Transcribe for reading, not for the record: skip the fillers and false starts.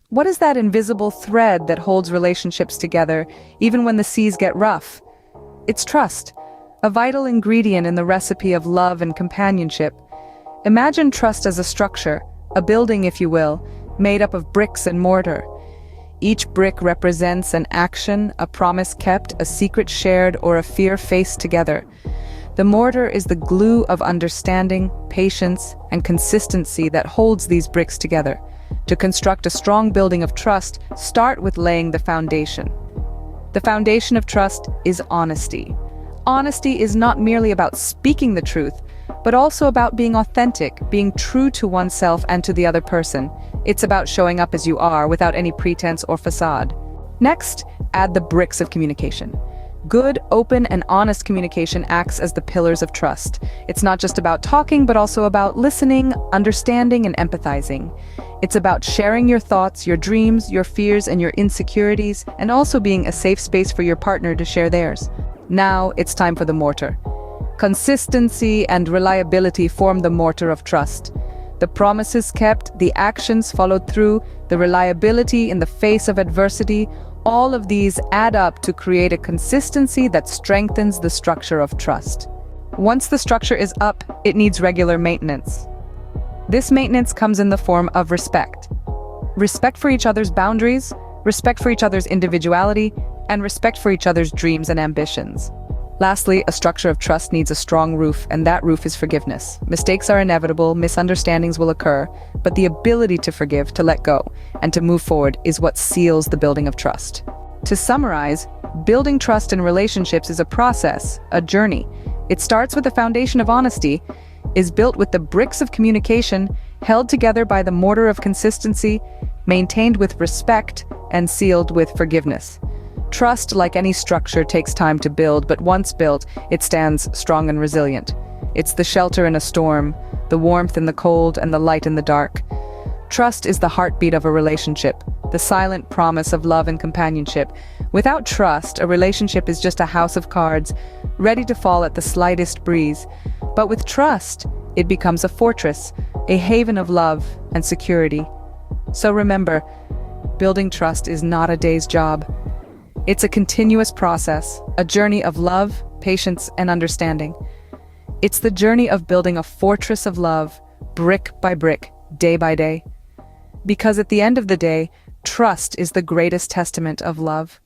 What is that invisible thread that holds relationships together, even when the seas get rough? It's trust, a vital ingredient in the recipe of love and companionship. Imagine trust as a structure, a building, if you will, made up of bricks and mortar. Each brick represents an action, a promise kept, a secret shared, or a fear faced together. The mortar is the glue of understanding, patience, and consistency that holds these bricks together. To construct a strong building of trust, start with laying the foundation. The foundation of trust is honesty. Honesty is not merely about speaking the truth, but also about being authentic, being true to oneself and to the other person. It's about showing up as you are without any pretense or facade. Next, add the bricks of communication. Good, open, and honest communication acts as the pillars of trust. It's not just about talking, but also about listening, understanding, and empathizing. It's about sharing your thoughts, your dreams, your fears, and your insecurities, and also being a safe space for your partner to share theirs. Now, it's time for the mortar. Consistency and reliability form the mortar of trust. The promises kept, the actions followed through, the reliability in the face of adversity, all of these add up to create a consistency that strengthens the structure of trust. Once the structure is up, it needs regular maintenance. This maintenance comes in the form of respect. Respect for each other's boundaries, respect for each other's individuality, and respect for each other's dreams and ambitions. Lastly, a structure of trust needs a strong roof, and that roof is forgiveness. Mistakes are inevitable, misunderstandings will occur, but the ability to forgive, to let go, and to move forward is what seals the building of trust. To summarize, building trust in relationships is a process, a journey. It starts with the foundation of honesty, is built with the bricks of communication, held together by the mortar of consistency, maintained with respect, and sealed with forgiveness. Trust, like any structure, takes time to build, but once built, it stands strong and resilient. It's the shelter in a storm, the warmth in the cold, and the light in the dark. Trust is the heartbeat of a relationship, the silent promise of love and companionship. Without trust, a relationship is just a house of cards, ready to fall at the slightest breeze. But with trust, it becomes a fortress, a haven of love and security. So remember, building trust is not a day's job. It's a continuous process, a journey of love, patience, and understanding. It's the journey of building a fortress of love, brick by brick, day by day. Because at the end of the day, trust is the greatest testament of love.